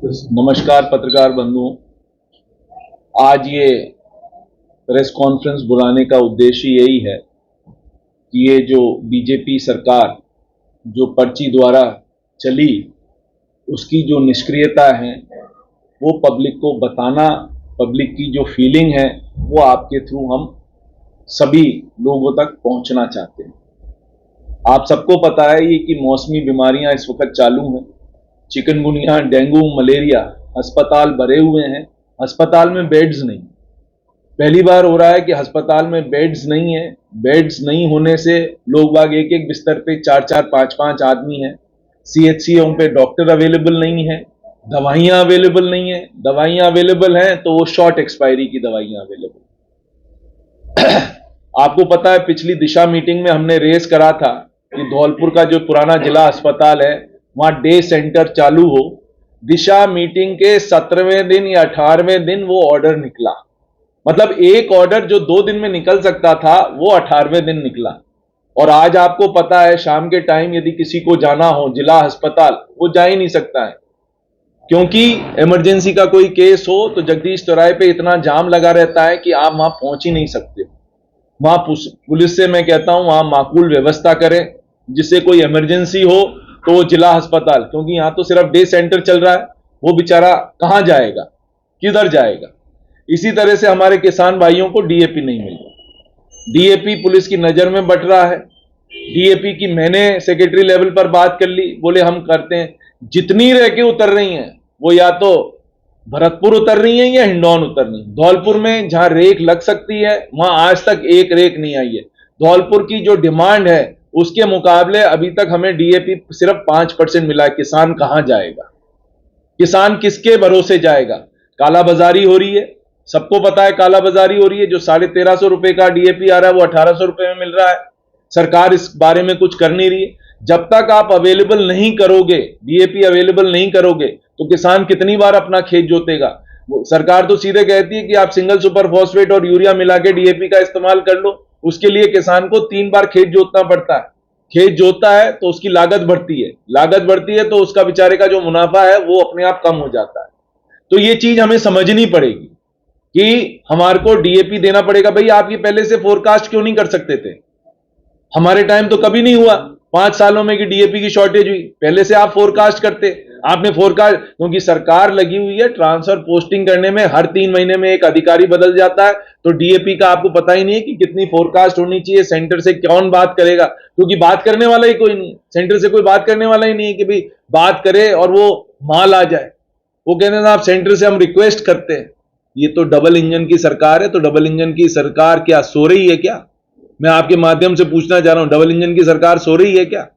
नमस्कार पत्रकार बंधुओं। आज ये प्रेस कॉन्फ्रेंस बुलाने का उद्देश्य यही है कि ये जो बीजेपी सरकार जो पर्ची द्वारा चली उसकी जो निष्क्रियता है वो पब्लिक को बताना, पब्लिक की जो फीलिंग है वो आपके थ्रू हम सभी लोगों तक पहुंचना चाहते हैं। आप सबको पता है ये कि मौसमी बीमारियां इस वक्त चालू हैं। चिकनगुनिया, डेंगू, मलेरिया, अस्पताल भरे हुए हैं, अस्पताल में बेड्स नहीं। पहली बार हो रहा है कि अस्पताल में बेड्स नहीं है। बेड्स नहीं होने से लोग बाग एक एक बिस्तर पे 4-4, 5-5 आदमी हैं। सीएचसीओ पे डॉक्टर अवेलेबल नहीं है, दवाइयां अवेलेबल नहीं है। दवाइयां अवेलेबल हैं तो वो शॉर्ट एक्सपायरी की दवाइयां अवेलेबल। आपको पता है पिछली दिशा मीटिंग में हमने रेस करा था कि धौलपुर का जो पुराना जिला अस्पताल है वहां डे सेंटर चालू हो। दिशा मीटिंग के 17वें दिन या 18वें दिन वो ऑर्डर निकला। मतलब एक ऑर्डर जो 2 दिन में निकल सकता था वो 18वें दिन निकला। और आज आपको पता है शाम के टाइम यदि किसी को जाना हो जिला अस्पताल वो जा ही नहीं सकता है, क्योंकि इमरजेंसी का कोई केस हो तो जगदीश चौराहे पे इतना जाम लगा रहता है कि आप वहां पहुंच ही नहीं सकते। वहां पुलिस से मैं कहता हूं वहां माकूल व्यवस्था करें, जिससे कोई इमरजेंसी हो तो वो जिला अस्पताल, क्योंकि यहां तो सिर्फ डे सेंटर चल रहा है, वो बेचारा कहां जाएगा, किधर जाएगा। इसी तरह से हमारे किसान भाइयों को डीएपी नहीं मिल रहा। डीएपी पुलिस की नजर में बट रहा है। डीएपी की मैंने सेक्रेटरी लेवल पर बात कर ली, बोले हम करते हैं। जितनी रह के उतर रही हैं वो या तो भरतपुर उतर रही है या हिंडौन उतर रही है। धौलपुर में जहां रेक लग सकती है वहां आज तक एक रेक नहीं आई है। धौलपुर की जो डिमांड है उसके मुकाबले अभी तक हमें डीएपी सिर्फ 5% मिला है। किसान कहां जाएगा, किसान किसके भरोसे जाएगा। कालाबाजारी हो रही है, सबको पता है कालाबाजारी हो रही है। जो 1350 रुपए का डीएपी आ रहा है वो 1800 रुपए में मिल रहा है। सरकार इस बारे में कुछ कर नहीं रही है। जब तक आप अवेलेबल नहीं करोगे, डीएपी अवेलेबल नहीं करोगे तो किसान कितनी बार अपना खेत जोतेगा। सरकार तो सीधे कहती है कि आप सिंगल सुपर फॉस्फेट और यूरिया मिला के डीएपी का इस्तेमाल कर लो। उसके लिए किसान को 3 बार खेत जोतना पड़ता है। खेत जोतता है तो उसकी लागत बढ़ती है, लागत बढ़ती है तो उसका बेचारे का जो मुनाफा है वो अपने आप कम हो जाता है। तो ये चीज हमें समझनी पड़ेगी कि हमारे को डीएपी देना पड़ेगा। भाई आप ये पहले से फोरकास्ट क्यों नहीं कर सकते थे? हमारे टाइम तो कभी नहीं हुआ 5 सालों में कि डीएपी की शॉर्टेज हुई। पहले से आप फोरकास्ट करते। आपने फोरकास्ट, क्योंकि सरकार लगी हुई है ट्रांसफर पोस्टिंग करने में, हर 3 महीने में एक अधिकारी बदल जाता है। तो डीएपी का आपको पता ही नहीं है कि कितनी फोरकास्ट होनी चाहिए, सेंटर से कौन बात करेगा, क्योंकि बात करने वाला ही कोई नहीं, सेंटर से कोई बात करने वाला ही नहीं है कि भाई बात करे और वो माल आ जाए। वो कहते हैं आप सेंटर से हम रिक्वेस्ट करते हैं। ये तो डबल इंजन की सरकार है। तो डबल इंजन की सरकार क्या सो रही है क्या? मैं आपके माध्यम से पूछना चाह रहा हूं, डबल इंजन की सरकार सो रही है क्या?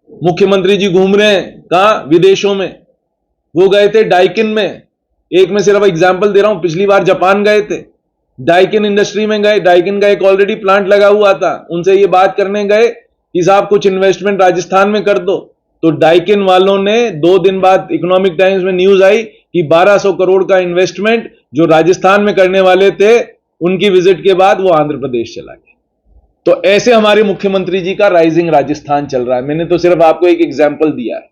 मुख्यमंत्री जी घूम रहे हैं कहां? विदेशों में। वो गए थे डाइकिन में। एक में सिर्फ एग्जांपल दे रहा हूं, पिछली बार जापान गए थे, डाइकिन इंडस्ट्री में गए। डाइकिन का एक ऑलरेडी प्लांट लगा हुआ था, उनसे ये बात करने गए कि साहब कुछ इन्वेस्टमेंट राजस्थान में कर दो। तो डाइकिन वालों ने 2 दिन बाद इकोनॉमिक टाइम्स में न्यूज आई कि 1200 करोड़ का इन्वेस्टमेंट जो राजस्थान में करने वाले थे, उनकी विजिट के बाद वो आंध्र प्रदेश चला गया। तो ऐसे हमारे मुख्यमंत्री जी का राइजिंग राजस्थान चल रहा है। मैंने तो सिर्फ आपको एक एग्जांपल दिया है,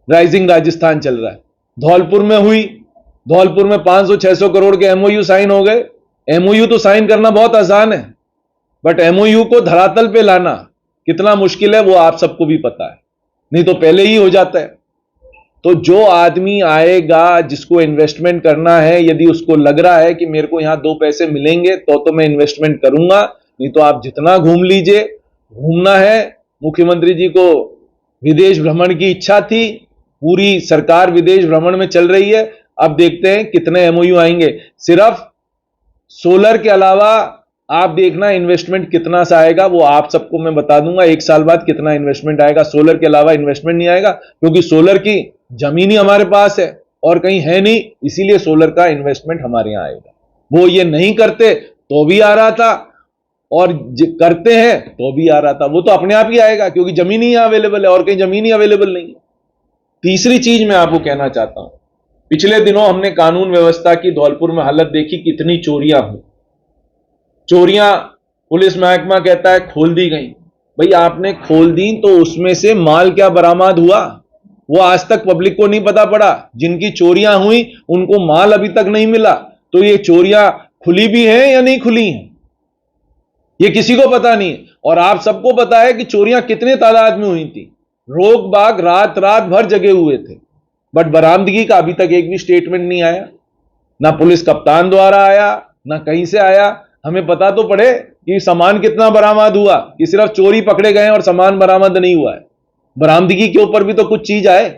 राइजिंग राजस्थान चल रहा है। धौलपुर में हुई, धौलपुर में 500-600 करोड़ के एमओयू साइन हो गए। एमओयू तो साइन करना बहुत आसान है, बट एमओयू को धरातल पे लाना कितना मुश्किल है वो आप सबको भी पता है, नहीं तो पहले ही हो जाता है। तो जो आदमी आएगा जिसको इन्वेस्टमेंट करना है, यदि उसको लग रहा है कि मेरे को यहां 2 पैसे मिलेंगे तो मैं इन्वेस्टमेंट करूंगा, नहीं तो आप जितना घूम लीजिए। घूमना है, मुख्यमंत्री जी को विदेश भ्रमण की इच्छा थी, पूरी सरकार विदेश भ्रमण में चल रही है। अब देखते हैं कितने एमओयू आएंगे। सिर्फ सोलर के अलावा आप देखना इन्वेस्टमेंट कितना सा आएगा, वो आप सबको मैं बता दूंगा 1 साल बाद कितना इन्वेस्टमेंट आएगा। सोलर के अलावा इन्वेस्टमेंट नहीं आएगा, क्योंकि सोलर की जमीन ही हमारे पास है और कहीं है नहीं, इसीलिए सोलर का इन्वेस्टमेंट हमारे यहां आएगा। वो ये नहीं करते तो भी आ रहा था, और करते हैं तो भी आ रहा था। वो तो अपने आप ही आएगा, क्योंकि जमीन ही अवेलेबल है और कहीं जमीन ही अवेलेबल नहीं है। तीसरी चीज मैं आपको कहना चाहता हूं, पिछले दिनों हमने कानून व्यवस्था की धौलपुर में हालत देखी, कितनी चोरियां हुई। चोरियां पुलिस महकमा कहता है खोल दी गई। भाई आपने खोल दी तो उसमें से माल क्या बरामद हुआ? वो आज तक पब्लिक को नहीं पता पड़ा। जिनकी चोरियां हुई उनको माल अभी तक नहीं मिला, तो ये चोरियां खुली भी हैं या नहीं खुली हैं, ये किसी को पता नहीं है। और आप सबको पता है कि चोरियां कितने तादाद में हुई थी। रोक बाग रात रात भर जगे हुए थे, बट बरामदगी का अभी तक एक भी स्टेटमेंट नहीं आया, ना पुलिस कप्तान द्वारा आया, ना कहीं से आया। हमें पता तो पड़े कि सामान कितना बरामद हुआ, कि सिर्फ चोरी पकड़े गए और सामान बरामद नहीं हुआ है। बरामदगी के ऊपर भी तो कुछ चीज आए।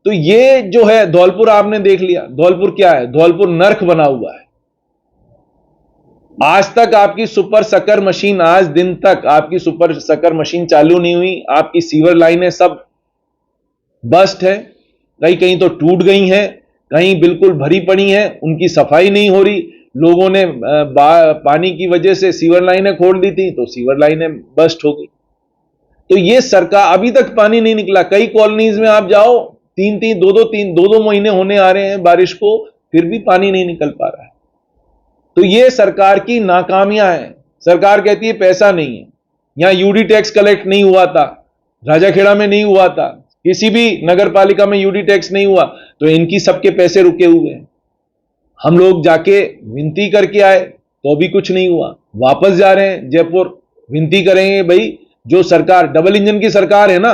तो ये जो है धौलपुर आपने देख लिया, धौलपुर क्या है, धौलपुर नर्क बना हुआ है। आज तक आपकी सुपर सकर मशीन, आज दिन तक आपकी सुपर सकर मशीन चालू नहीं हुई। आपकी सीवर लाइनें सब बस्ट है, कहीं कहीं तो टूट गई हैं, कहीं बिल्कुल भरी पड़ी हैं, उनकी सफाई नहीं हो रही। लोगों ने पानी की वजह से सीवर लाइनें खोल दी थी, तो सीवर लाइनें बस्ट हो गई। तो ये सरकार, अभी तक पानी नहीं निकला। कई कॉलोनीज में आप जाओ, दो दो महीने होने आ रहे हैं बारिश को, फिर भी पानी नहीं निकल पा रहा है। तो ये सरकार की नाकामियां हैं। सरकार कहती है पैसा नहीं है, यहां यूडी टैक्स कलेक्ट नहीं हुआ था, राजाखेड़ा में नहीं हुआ था, किसी भी नगर पालिका में यूडी टैक्स नहीं हुआ, तो इनकी सबके पैसे रुके हुए हैं। हम लोग जाके विनती करके आए तो भी कुछ नहीं हुआ, वापस जा रहे हैं जयपुर, विनती करेंगे। भाई जो सरकार डबल इंजन की सरकार है ना,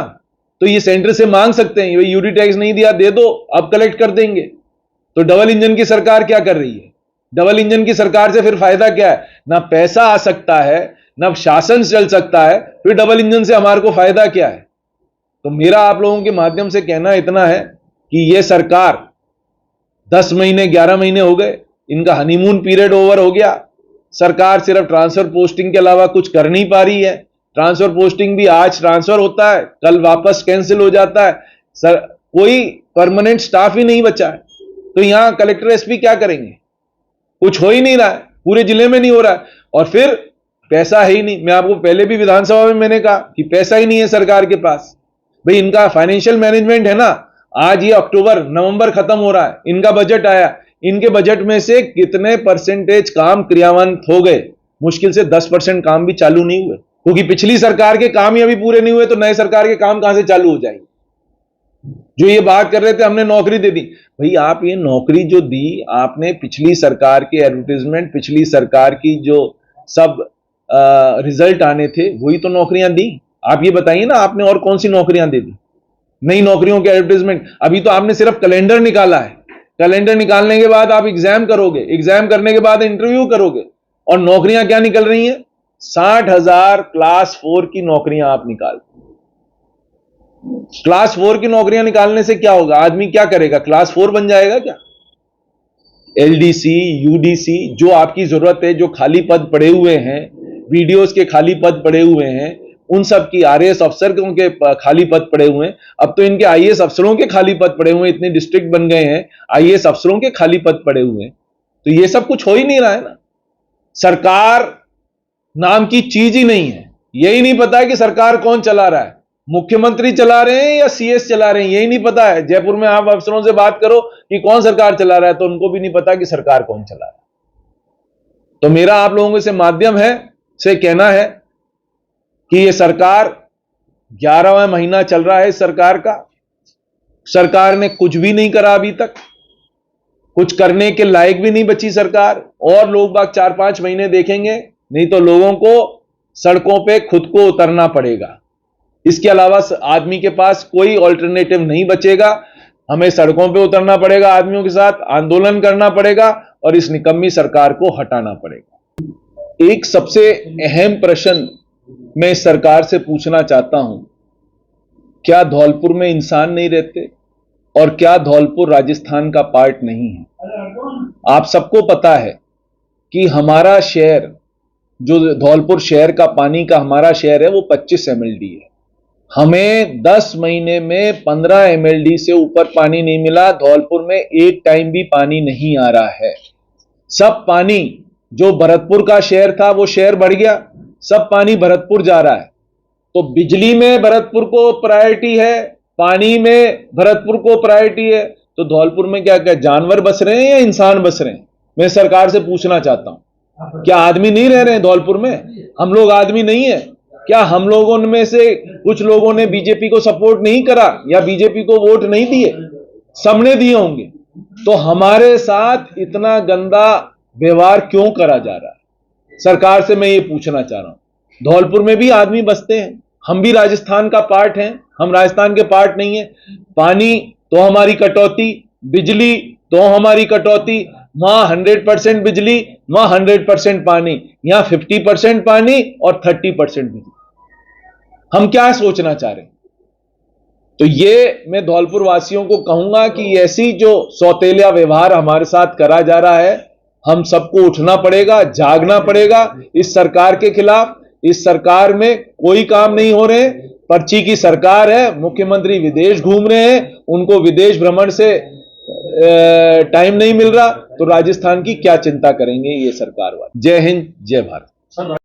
तो ये सेंटर से मांग सकते हैं, भाई यूडी टैक्स नहीं दिया, दे दो, अब कलेक्ट कर देंगे। तो डबल इंजन की सरकार क्या कर रही है? डबल इंजन की सरकार से फिर फायदा क्या है? ना पैसा आ सकता है, ना शासन चल सकता है, फिर डबल इंजन से हमारे को फायदा क्या है? तो मेरा आप लोगों के माध्यम से कहना इतना है कि यह सरकार 10 महीने 11 महीने हो गए, इनका हनीमून पीरियड ओवर हो गया। सरकार सिर्फ ट्रांसफर पोस्टिंग के अलावा कुछ कर नहीं पा रही है। ट्रांसफर पोस्टिंग भी आज ट्रांसफर होता है, कल वापस कैंसिल हो जाता है। कोई परमानेंट स्टाफ ही नहीं बचा है। तो यहां कलेक्टर एसपी क्या करेंगे? कुछ हो ही नहीं रहा है, पूरे जिले में नहीं हो रहा है। और फिर पैसा है ही नहीं। मैं आपको पहले भी विधानसभा में मैंने कहा कि पैसा ही नहीं है सरकार के पास। भाई इनका फाइनेंशियल मैनेजमेंट है ना, आज ये अक्टूबर नवंबर खत्म हो रहा है, इनका बजट आया, इनके बजट में से कितने परसेंटेज काम क्रियान्वित हो गए? मुश्किल से 10% काम भी चालू नहीं हुए, क्योंकि पिछली सरकार के काम ही अभी पूरे नहीं हुए, तो नए सरकार के काम कहां से चालू हो जाएंगे? जो ये बात कर रहे थे हमने नौकरी दे दी, भाई आप ये नौकरी जो दी आपने, पिछली सरकार के एडवर्टीजमेंट, पिछली सरकार की जो सब रिजल्ट आने थे वही तो नौकरियां दी। आप ये बताइए ना, आपने और कौन सी नौकरियां दे दी? नई नौकरियों के एडवर्टीजमेंट अभी तो आपने सिर्फ कैलेंडर निकाला है। कैलेंडर निकालने के बाद आप एग्जाम करोगे, एग्जाम करने के बाद इंटरव्यू करोगे, और नौकरियां क्या निकल रही हैं? 60,000 क्लास 4 की नौकरियां आप निकाल। क्लास 4 की नौकरियां निकालने से क्या होगा? आदमी क्या करेगा? क्लास 4 बन जाएगा क्या? एलडीसी, यूडीसी, जो आपकी जरूरत है, जो खाली पद पड़े हुए हैं, वीडियोस के खाली पद पड़े हुए हैं, उन सब की, आरएएस अफसर के खाली पद पड़े हुए हैं। अब तो इनके आईएएस अफसरों के खाली पद पड़े हुए हैं, इतने डिस्ट्रिक्ट बन गए हैं, आईएएस अफसरों के खाली पद पड़े हुए हैं। तो ये सब कुछ हो ही नहीं रहा है ना। सरकार नाम की चीज ही नहीं है। यही नहीं पता है कि सरकार कौन चला रहा है, मुख्यमंत्री चला रहे हैं या सीएस चला रहे हैं, यही नहीं पता है। जयपुर में आप अफसरों से बात करो कि कौन सरकार चला रहा है, तो उनको भी नहीं पता कि सरकार कौन चला रहा है। तो मेरा आप लोगों से माध्यम है से कहना है कि ये सरकार 11वां महीना चल रहा है सरकार का, सरकार ने कुछ भी नहीं करा अभी तक, कुछ करने के लायक भी नहीं बची सरकार। और लोग बाग 4-5 महीने देखेंगे, नहीं तो लोगों को सड़कों पे खुद को उतरना पड़ेगा। इसके अलावा आदमी के पास कोई ऑल्टरनेटिव नहीं बचेगा। हमें सड़कों पे उतरना पड़ेगा, आदमियों के साथ आंदोलन करना पड़ेगा, और इस निकम्मी सरकार को हटाना पड़ेगा। एक सबसे अहम प्रश्न मैं इस सरकार से पूछना चाहता हूं, क्या धौलपुर में इंसान नहीं रहते? और क्या धौलपुर राजस्थान का पार्ट नहीं है? आप सबको पता है कि हमारा शहर, जो धौलपुर शहर का पानी का हमारा शहर है, वो 25 MLD है। हमें 10 महीने में 15 MLD से ऊपर पानी नहीं मिला। धौलपुर में एक टाइम भी पानी नहीं आ रहा है। सब पानी जो भरतपुर का शहर था, वो शहर बढ़ गया, सब पानी भरतपुर जा रहा है। तो बिजली में भरतपुर को प्रायोरिटी है, पानी में भरतपुर को प्रायोरिटी है, तो धौलपुर में क्या क्या जानवर बस रहे हैं या इंसान बस रहे हैं? मैं सरकार से पूछना चाहता हूं, क्या आदमी नहीं रह रहे हैं धौलपुर में? हम लोग आदमी नहीं है? क्या हम लोगों में से कुछ लोगों ने बीजेपी को सपोर्ट नहीं करा या बीजेपी को वोट नहीं दिए? सबने दिए होंगे। तो हमारे साथ इतना गंदा व्यवहार क्यों करा जा रहा है? सरकार से मैं ये पूछना चाह रहा हूं। धौलपुर में भी आदमी बसते हैं, हम भी राजस्थान का पार्ट हैं, हम राजस्थान के पार्ट नहीं है। पानी तो हमारी कटौती, बिजली तो हमारी कटौती, वहां 100% बिजली, वहां 100% पानी, यहां 50% पानी और 30% बिजली। हम क्या सोचना चाह रहे हैं? तो ये मैं धौलपुर वासियों को कहूंगा कि ऐसी जो सौतेला व्यवहार हमारे साथ करा जा रहा है, हम सबको उठना पड़ेगा, जागना पड़ेगा इस सरकार के खिलाफ। इस सरकार में कोई काम नहीं हो रहे, पर्ची की सरकार है, मुख्यमंत्री विदेश घूम रहे हैं, उनको विदेश भ्रमण से टाइम नहीं मिल रहा, तो राजस्थान की क्या चिंता करेंगे ये सरकार वाले। जय हिंद, जय भारत।